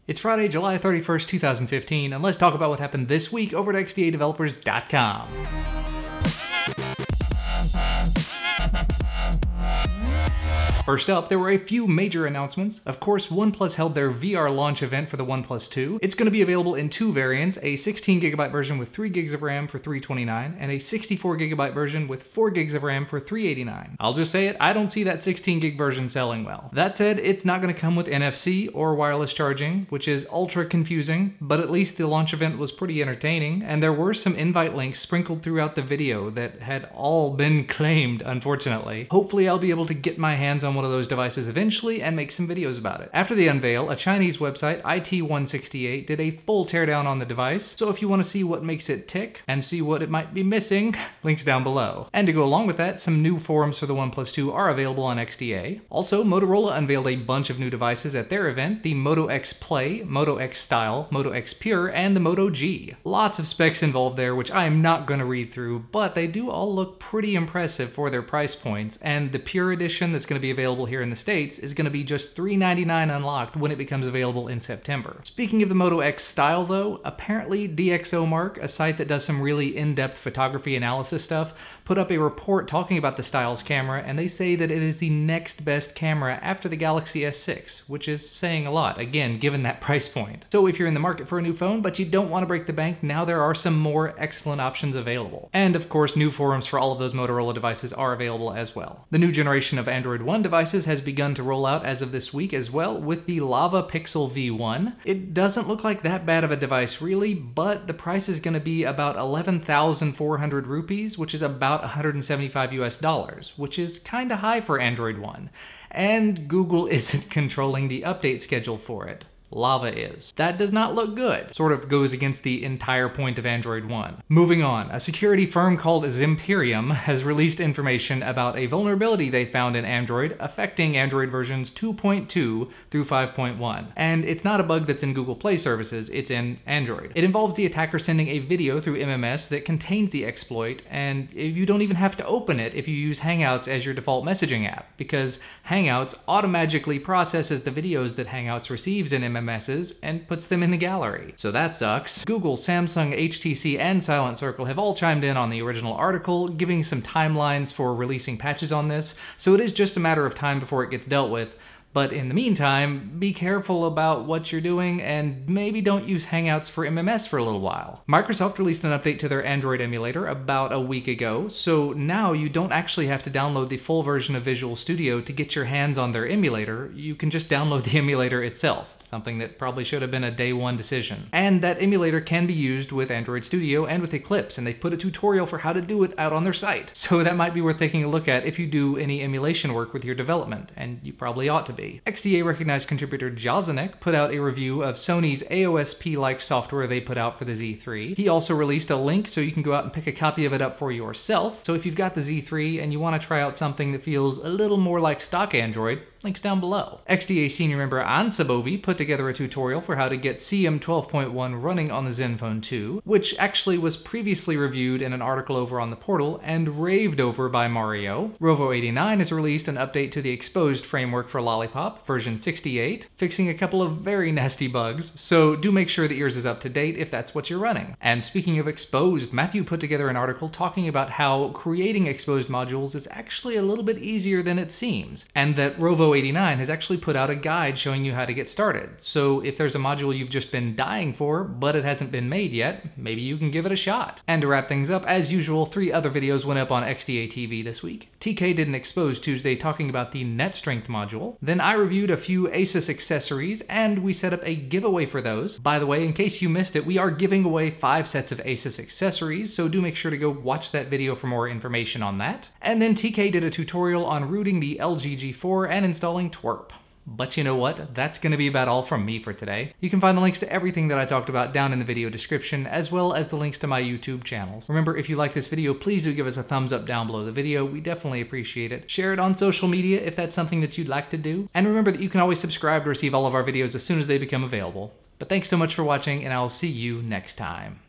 It's Friday, July 31st, 2015, and let's talk about what happened this week over at xdadevelopers.com. First up, there were a few major announcements. Of course, OnePlus held their VR launch event for the OnePlus 2. It's going to be available in two variants, a 16GB version with 3 gigs of RAM for $329, and a 64GB version with 4 gigs of RAM for $389. I'll just say it, I don't see that 16GB version selling well. That said, it's not going to come with NFC or wireless charging, which is ultra confusing, but at least the launch event was pretty entertaining, and there were some invite links sprinkled throughout the video that had all been claimed, unfortunately. Hopefully I'll be able to get my hands on one of those devices eventually and make some videos about it. After the unveil, a Chinese website, IT168, did a full teardown on the device, so if you want to see what makes it tick and see what it might be missing, links down below. And to go along with that, some new forums for the OnePlus 2 are available on XDA. Also, Motorola unveiled a bunch of new devices at their event, the Moto X Play, Moto X Style, Moto X Pure, and the Moto G. Lots of specs involved there, which I am not going to read through, but they do all look pretty impressive for their price points, and the Pure edition that's going to be available here in the States is going to be just $399 unlocked when it becomes available in September. Speaking of the Moto X Style though, apparently DxOMark, a site that does some really in-depth photography analysis stuff, put up a report talking about the Styles camera, and they say that it is the next best camera after the Galaxy S6, which is saying a lot, again, given that price point. So if you're in the market for a new phone, but you don't want to break the bank, now there are some more excellent options available. And of course, new forums for all of those Motorola devices are available as well. The new generation of Android One devices has begun to roll out as of this week as well with the Lava Pixel V1. It doesn't look like that bad of a device really, but the price is going to be about 11,400 rupees, which is about 175 US dollars, which is kind of high for Android One. And Google isn't controlling the update schedule for it. Lava is. That does not look good. Sort of goes against the entire point of Android One. Moving on, a security firm called Zimperium has released information about a vulnerability they found in Android affecting Android versions 2.2 through 5.1. And it's not a bug that's in Google Play services, it's in Android. It involves the attacker sending a video through MMS that contains the exploit, and you don't even have to open it if you use Hangouts as your default messaging app, because Hangouts automatically processes the videos that Hangouts receives in MMSs and puts them in the gallery. So that sucks. Google, Samsung, HTC, and Silent Circle have all chimed in on the original article, giving some timelines for releasing patches on this, so it is just a matter of time before it gets dealt with. But in the meantime, be careful about what you're doing and maybe don't use Hangouts for MMS for a little while. Microsoft released an update to their Android emulator about a week ago, so now you don't actually have to download the full version of Visual Studio to get your hands on their emulator. You can just download the emulator itself. Something that probably should have been a day one decision. And that emulator can be used with Android Studio and with Eclipse, and they've put a tutorial for how to do it out on their site. So that might be worth taking a look at if you do any emulation work with your development, and you probably ought to be. XDA recognized contributor Jazanek put out a review of Sony's AOSP-like software they put out for the Z3. He also released a link so you can go out and pick a copy of it up for yourself. So if you've got the Z3 and you want to try out something that feels a little more like stock Android, links down below. XDA senior member Ansabovi put together a tutorial for how to get CM 12.1 running on the Zenfone 2, which actually was previously reviewed in an article over on the portal and raved over by Mario. Rovo89 has released an update to the Xposed framework for Lollipop, version 68, fixing a couple of very nasty bugs, so do make sure that yours is up to date if that's what you're running. And speaking of Xposed, Matthew put together an article talking about how creating Xposed modules is actually a little bit easier than it seems, and that Rovo89 has actually put out a guide showing you how to get started. So if there's a module you've just been dying for, but it hasn't been made yet, maybe you can give it a shot. And to wrap things up, as usual, 3 other videos went up on XDA TV this week. TK did an Xposed Tuesday talking about the net strength module. Then I reviewed a few Asus accessories, and we set up a giveaway for those. By the way, in case you missed it, we are giving away 5 sets of Asus accessories, so do make sure to go watch that video for more information on that. And then TK did a tutorial on rooting the LG G4 and installing twerp. But you know what? That's going to be about all from me for today. You can find the links to everything that I talked about down in the video description, as well as the links to my YouTube channels. Remember, if you like this video, please do give us a thumbs up down below the video. We definitely appreciate it. Share it on social media if that's something that you'd like to do. And remember that you can always subscribe to receive all of our videos as soon as they become available. But thanks so much for watching, and I'll see you next time.